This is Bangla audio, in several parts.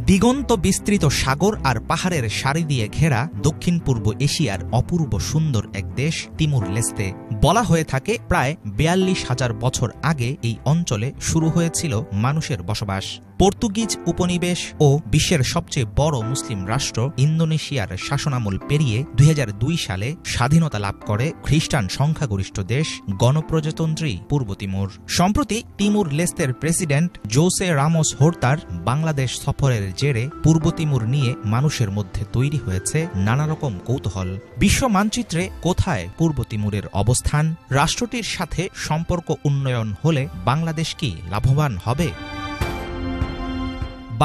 দিগন্ত বিস্তৃত সাগর আর পাহাড়ের সারি দিয়ে ঘেরা দক্ষিণ পূর্ব এশিয়ার অপূর্ব সুন্দর এক দেশ তিমুর লেস্তে। বলা হয়ে থাকে প্রায় ৪২,০০০ বছর আগে এই অঞ্চলে শুরু হয়েছিল মানুষের বসবাস। পর্তুগিজ উপনিবেশ ও বিশ্বের সবচেয়ে বড় মুসলিম রাষ্ট্র ইন্দোনেশিয়ার শাসনামল পেরিয়ে ২০০২ সালে স্বাধীনতা লাভ করে খ্রিস্টান সংখ্যাগরিষ্ঠ দেশ গণপ্রজাতন্ত্রী পূর্ব তিমুর। সম্প্রতি তিমুর লেস্তের প্রেসিডেন্ট জোসে রামোস হোর্তার বাংলাদেশ সফরের জেরে পূর্ব তিমুর নিয়ে মানুষের মধ্যে তৈরি হয়েছে নানারকম কৌতূহল। বিশ্ব মানচিত্রে কোথায় পূর্ব তিমুরের অবস্থান? রাষ্ট্রটির সাথে সম্পর্ক উন্নয়ন হলে বাংলাদেশ কি লাভবান হবে?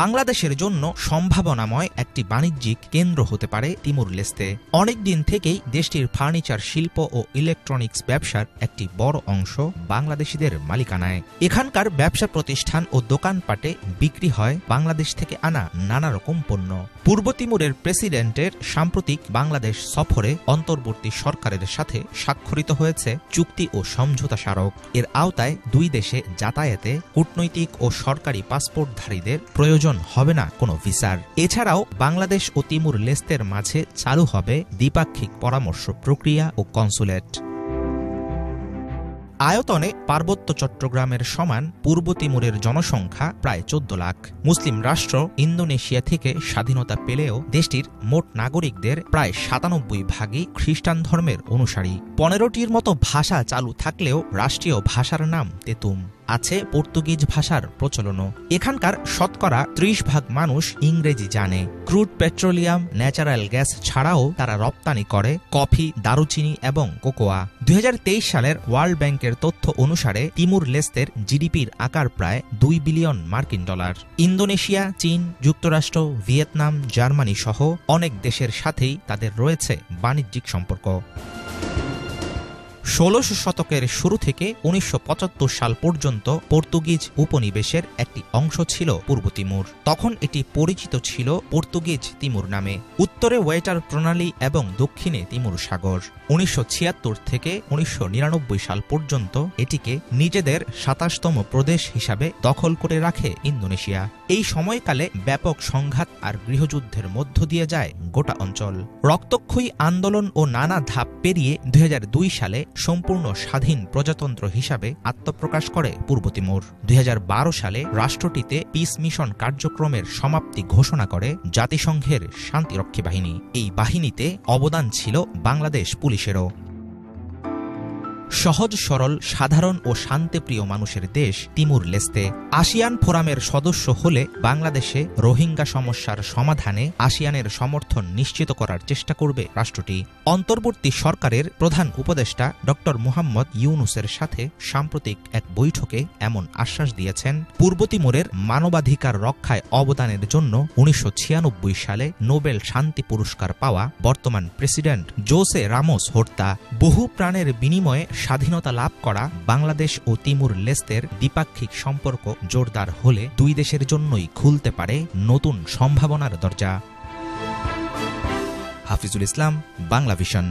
বাংলাদেশের জন্য সম্ভাবনাময় একটি বাণিজ্যিক কেন্দ্র হতে পারে তিমুর লেস্তে। অনেকদিন থেকেই দেশটির ফার্নিচার শিল্প ও ইলেকট্রনিক্স ব্যবসার একটি বড় অংশ বাংলাদেশিদের মালিকানায়। এখানকার ব্যবসা প্রতিষ্ঠান ও দোকানপাটে বিক্রি হয় বাংলাদেশ থেকে আনা নানা রকম পণ্য। পূর্ব তিমুরের প্রেসিডেন্টের সাম্প্রতিক বাংলাদেশ সফরে অন্তর্বর্তী সরকারের সাথে স্বাক্ষরিত হয়েছে চুক্তি ও সমঝোতা স্মারক। এর আওতায় দুই দেশে যাতায়াতে কূটনৈতিক ও সরকারি পাসপোর্টধারীদের প্রয়োজন হবে না কোনো ভিসার। এছাড়াও বাংলাদেশ ও তিমুর লেস্তের মাঝে চালু হবে দ্বিপাক্ষিক পরামর্শ প্রক্রিয়া ও কনসুলেট। আয়তনে পার্বত্য চট্টগ্রামের সমান পূর্ব তিমুরের জনসংখ্যা প্রায় ১৪ লাখ। মুসলিম রাষ্ট্র ইন্দোনেশিয়া থেকে স্বাধীনতা পেলেও দেশটির মোট নাগরিকদের প্রায় ৯৭% খ্রিস্টান ধর্মের অনুসারী। ১৫টির মতো ভাষা চালু থাকলেও রাষ্ট্রীয় ভাষার নাম তেতুম। আছে পর্তুগিজ ভাষার প্রচলনও। এখানকার শতকরা ৩০% মানুষ ইংরেজি জানে। ক্রুড পেট্রোলিয়াম, ন্যাচারাল গ্যাস ছাড়াও তারা রপ্তানি করে কফি, দারুচিনি এবং কোকোয়া। ২০২৩ সালের ওয়ার্ল্ড ব্যাংকের তথ্য অনুসারে তিমুর লেস্তের জিডিপির আকার প্রায় $২ বিলিয়ন। ইন্দোনেশিয়া, চীন, যুক্তরাষ্ট্র, ভিয়েতনাম, জার্মানি সহ অনেক দেশের সাথেই তাদের রয়েছে বাণিজ্যিক সম্পর্ক। ১৬শ শতকের শুরু থেকে ১৯৭৫ সাল পর্যন্ত পর্তুগিজ উপনিবেশের একটি অংশ ছিল পূর্ব তিমুর। তখন এটি পরিচিত ছিল পর্তুগিজ তিমুর নামে। উত্তরে ওয়েটার প্রণালী এবং দক্ষিণে তিমুর সাগর। ১৯৭৬ থেকে ১৯৯৯ সাল পর্যন্ত এটিকে নিজেদের ২৭তম প্রদেশ হিসাবে দখল করে রাখে ইন্দোনেশিয়া। এই সময়কালে ব্যাপক সংঘাত আর গৃহযুদ্ধের মধ্য দিয়ে যায় গোটা অঞ্চল। রক্তক্ষয়ী আন্দোলন ও নানা ধাপ পেরিয়ে ২০০২ সালে সম্পূর্ণ স্বাধীন প্রজাতন্ত্র হিসাবে আত্মপ্রকাশ করে পূর্ব তিমুর। ২০১২ সালে রাষ্ট্রটিতে পিস মিশন কার্যক্রমের সমাপ্তি ঘোষণা করে জাতিসংঘের শান্তিরক্ষী বাহিনী। এই বাহিনীতে অবদান ছিল বাংলাদেশ পুলিশেরও। সহজ সরল, সাধারণ ও শান্তিপ্রিয় মানুষের দেশ তিমুর লেস্তে। আসিয়ান ফোরামের সদস্য হলে বাংলাদেশে রোহিঙ্গা সমস্যার সমাধানে আসিয়ানের সমর্থন নিশ্চিত করার চেষ্টা করবে রাষ্ট্রটি। অন্তর্বর্তী সরকারের প্রধান উপদেষ্টা ড মুহাম্মদ ইউনুসের সাথে সাম্প্রতিক এক বৈঠকে এমন আশ্বাস দিয়েছেন পূর্ব তিমুরের মানবাধিকার রক্ষায় অবদানের জন্য ১৯৯৬ সালে নোবেল শান্তি পুরস্কার পাওয়া বর্তমান প্রেসিডেন্ট জোসে রামোস হোর্তা। বহু প্রাণের বিনিময়ে স্বাধীনতা লাভ করা বাংলাদেশ ও তিমুর লেস্তের দ্বিপাক্ষিক সম্পর্ক জোরদার হলে দুই দেশের জন্যই খুলতে পারে নতুন সম্ভাবনার দরজা। হাফিজুল ইসলাম, বাংলা ভিশন।